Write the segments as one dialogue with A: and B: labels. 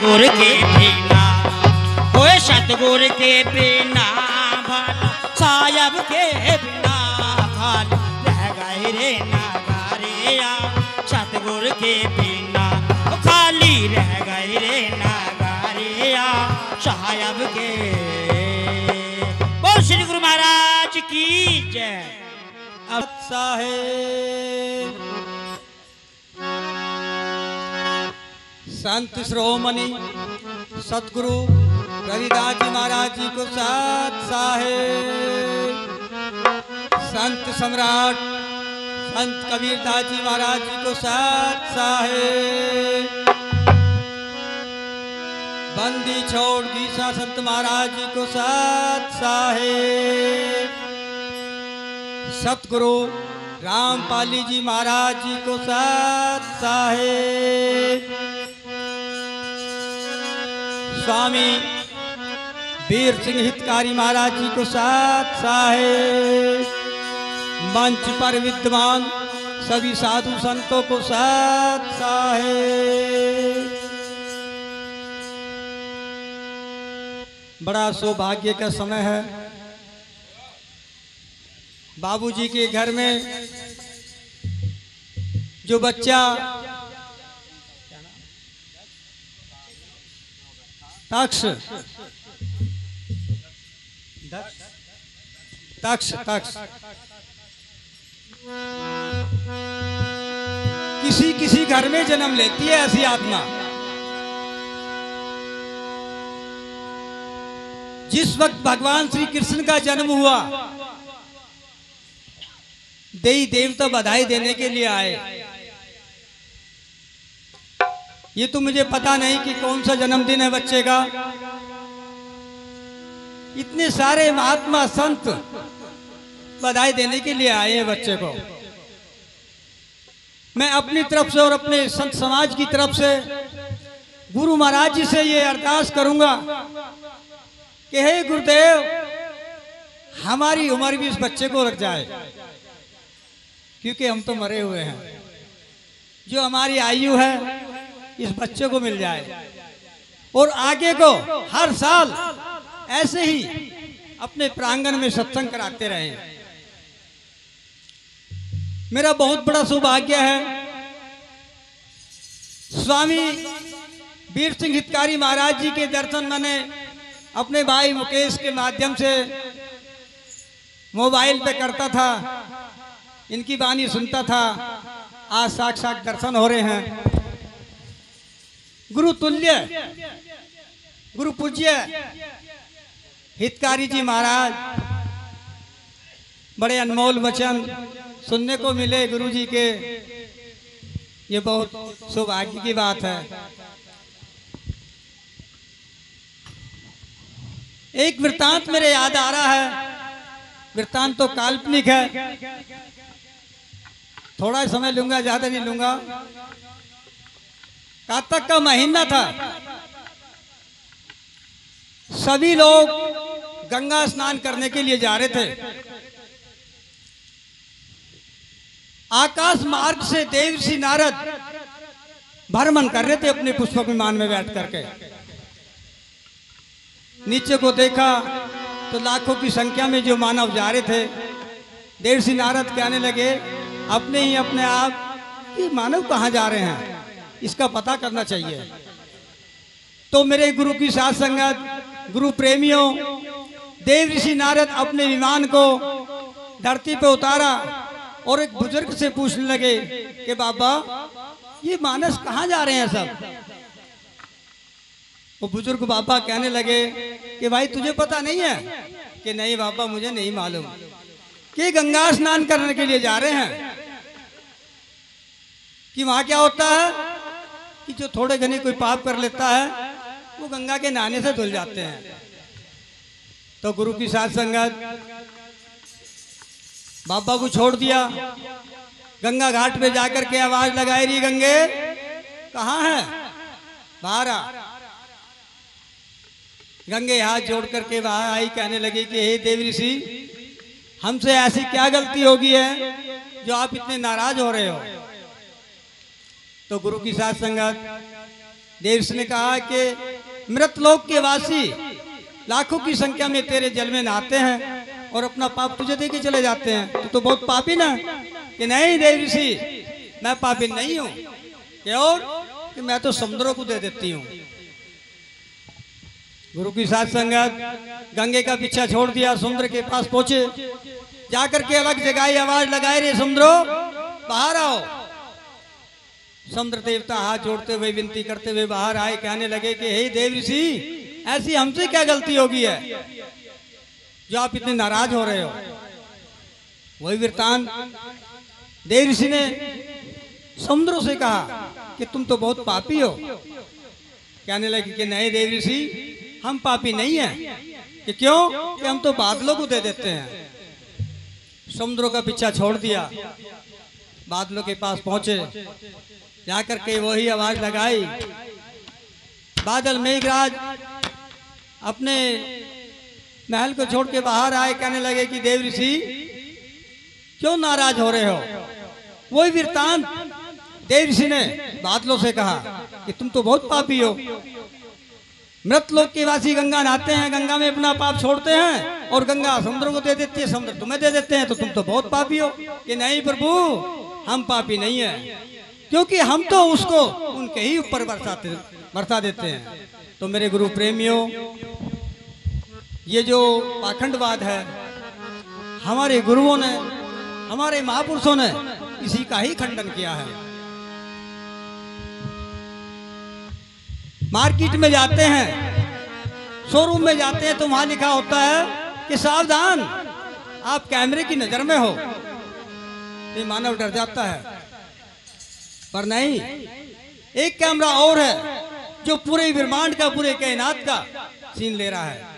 A: सतगुर के बिना, ओए सतगुर के बिना भला साहब के बिना खाली रह गए रे नगारिया। सतगुर के बिना खाली रह गए रे नगारिया साहब के। बोल श्री गुरु महाराज की जय। अब साहेब
B: संत श्रोमणि सतगुरु रविदास जी महाराज जी को साथ साहेब, संत सम्राट संत कबीरदास जी महाराज जी को साथ साहेब, बंदी छोड़ गीसा संत महाराज जी को साथ साहेब, सतगुरु रामपाली जी महाराज जी को साथ साहेब, स्वामी वीर सिंह हितकारी महाराज जी को साथ साहेब, मंच पर विद्यमान सभी साधु संतों को साथ साहेब। बड़ा सौभाग्य का समय है। बाबूजी के घर में जो बच्चा तक्ष तक्ष तक्ष किसी किसी घर में जन्म लेती है ऐसी आत्मा। जिस वक्त भगवान श्री कृष्ण का जन्म हुआ, देवी देवता बधाई देने के लिए आए। ये तो मुझे पता नहीं कि कौन सा जन्मदिन है बच्चे का। इतने सारे महात्मा संत बधाई देने के लिए आए हैं बच्चे को। मैं अपनी तरफ से और अपने संत समाज की तरफ से गुरु महाराज जी से ये अरदास करूंगा कि हे गुरुदेव, हमारी उम्र भी इस बच्चे को लग जाए, क्योंकि हम तो मरे हुए हैं। जो हमारी आयु है इस बच्चे को मिल जाए और आगे को हर साल ऐसे ही अपने प्रांगण में सत्संग कराते रहे। मेरा बहुत बड़ा सौभाग्य है। स्वामी वीर सिंह हितकारी महाराज जी के दर्शन मैंने अपने भाई मुकेश के माध्यम से मोबाइल पे करता था, इनकी वाणी सुनता था। आज साक्षात दर्शन हो रहे हैं। गुरु तुल्य गुरु पूज्य हितकारी जी महाराज, बड़े अनमोल वचन सुनने को मिले गुरु जी के। ये बहुत सौभाग्य की बात है। एक वृत्तांत मेरे याद आ रहा है। वृत्तांत तो काल्पनिक है, थोड़ा समय लूंगा, ज्यादा नहीं लूंगा। कार्तिक का महीना था। सभी लोग गंगा स्नान करने के लिए जा रहे थे। आकाश मार्ग से देवर्षि नारद भ्रमण कर रहे थे अपने पुष्पक विमान में बैठ करके। नीचे को देखा तो लाखों की संख्या में जो मानव जा रहे थे। देवर्षि नारद कहने लगे अपने ही अपने आप कि मानव कहाँ जा रहे हैं, इसका पता करना चाहिए। तो मेरे गुरु की साथ संगत, गुरु प्रेमियों, देवर्षि नारद अपने विमान को धरती पे उतारा और एक बुजुर्ग से पूछने लगे कि बाबा ये मानस कहाँ जा रहे हैं सब। वो बुजुर्ग बाबा कहने लगे कि भाई तुझे पता नहीं है? कि नहीं बाबा मुझे नहीं मालूम। कि गंगा स्नान करने के लिए जा रहे हैं। कि वहां क्या होता है कि जो थोड़े घने कोई पाप कर लेता है वो गंगा के नहाने से धुल जाते हैं। तो गुरु की साथ संगत बाबा को छोड़ दिया। गंगा घाट पे जाकर के आवाज लगाई रही, गंगे कहाँ है, बाहर आ। गंगे हाथ जोड़ करके बाहर आई, कहने लगी कि हे देवर्षि, हमसे ऐसी क्या गलती हो गई है जो आप इतने नाराज हो रहे हो। तो गुरु की साथ संगत देव ने कहा कि मृतलोक के वासी लाखों की संख्या में तेरे जल में नहाते हैं और अपना पाप तुझे दे के चले जाते हैं, तो बहुत पापी ना? कि नहीं देव ऋषि, मैं पापी नहीं हूं। क्या और कि मैं तो समुद्रों को दे देती हूँ। गुरु की साथ संगत गंगे का पीछा छोड़ दिया, समुद्र के पास पहुंचे, जाकर के अलग जगाई, आवाज लगाए, रे समुद्रो बाहर आओ। समुद्र देवता हाथ जोड़ते हुए विनती करते हुए बाहर आए, कहने लगे कि हे देव ऋषि, ऐसी हमसे क्या गलती होगी है जो आप इतने नाराज हो रहे हो? वही वृत्तांत देव ऋषि ने समुद्रों से कहा कि तुम तो बहुत पापी हो। कहने लगे कि नहीं देव ऋषि, हम पापी नहीं हैं। कि क्यों? कि हम तो बादलों को दे देते हैं। समुद्रों का पीछा छोड़ दिया, बादलों के पास पहुंचे, जाकर के वही आवाज लगाई। बादल मेघराज अपने महल को छोड़ के बाहर आए, कहने लगे कि देव ऋषि क्यों नाराज हो रहे हो? वही वृत्तांत देव ऋषि ने बादलों से कहा कि तुम तो बहुत पापी हो। मृत लोक के वासी गंगा नहाते हैं, गंगा में अपना पाप छोड़ते हैं और गंगा समुद्र को दे देती है, समुद्र तुम्हें दे देते हैं, तो तुम तो बहुत पापी हो। कि नहीं प्रभु, हम पापी नहीं है, क्योंकि हम तो उसको उनके ही ऊपर बरसा देते हैं। तो मेरे गुरु प्रेमियों, ये जो पाखंडवाद है, हमारे गुरुओं ने, हमारे महापुरुषों ने इसी का ही खंडन किया है। मार्केट में जाते हैं, शोरूम में जाते हैं, तो वहां लिखा होता है कि सावधान, आप कैमरे की नजर में हो। ये मानव डर जाता है, पर नहीं, एक कैमरा और है जो पूरे ब्रह्मांड का, पूरे कायनात का सीन ले रहा है।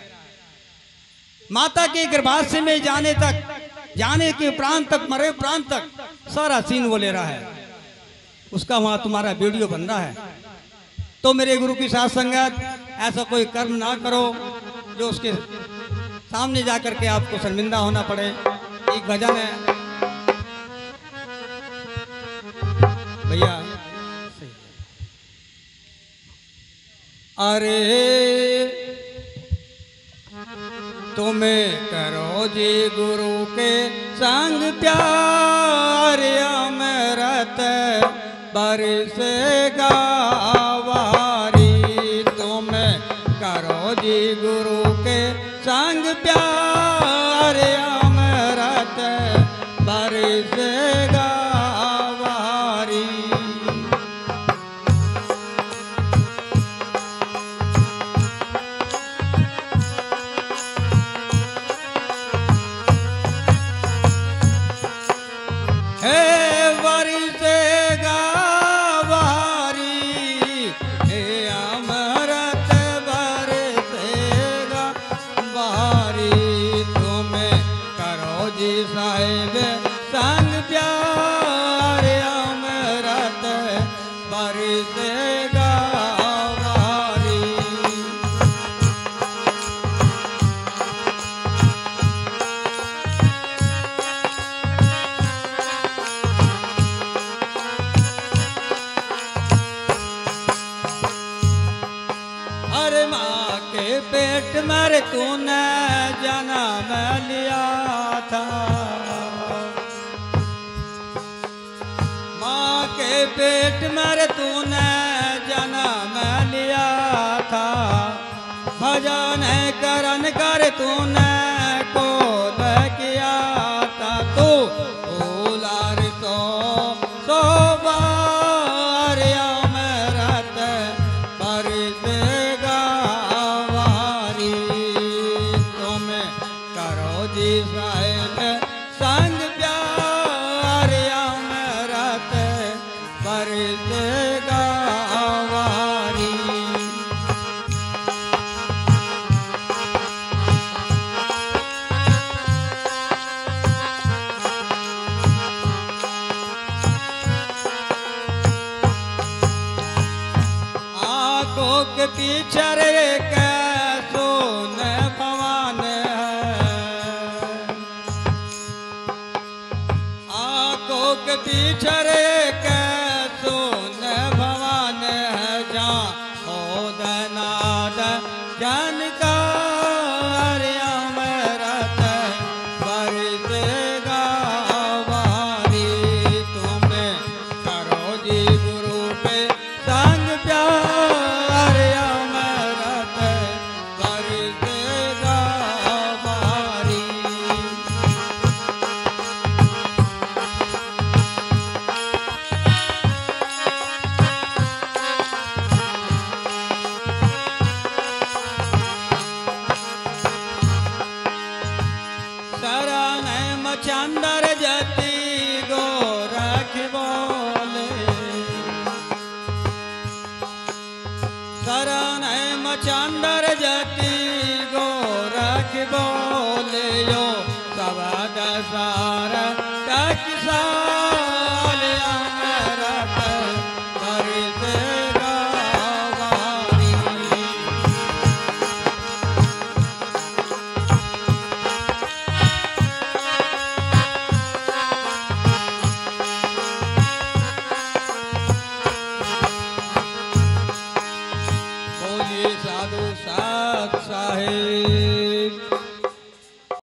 B: माता के गर्भाशय में जाने तक, जाने के प्रांत तक, मरे प्रांत तक, सारा सीन वो ले रहा है। उसका वहां तुम्हारा वीडियो बन रहा है। तो मेरे गुरु की साथ संगत, ऐसा कोई कर्म ना करो जो उसके सामने जाकर के आपको शर्मिंदा होना पड़े। एक भजन है भैया, अरे तुम्हें करो जी गुरु के संग प्यार, अमृत बरसेगा वारी। तुम्हें करो जी गुरु के संग प्यार, अमृत बरसेगा वारी। पेट में तूने जन्म लिया था, माँ के पेट में तूने जन्म लिया था। भजन करन कर तूने कोल किया था। तू उलार तो सोबार अमृत बरसेगा वारी। तुम्हें करो जी साहिब संग प्यार, अमृत बरसेगा वारी। के पीछे के सोन भवन है, आंखों के पीछे के सोन भवन है। जहाँ जानकार अमृत बरसेगा बारी। तुम्हें करो जी गुरु पे संग प्यार अमृत बरसेगा बारी। शरण मचंदर जति गोरख बोले। शरण मचंदर जति गोरख बोले। यो सबद सार टकसाल अमृत बरसेगा बारी। बोलिए साधु साथ साहेब।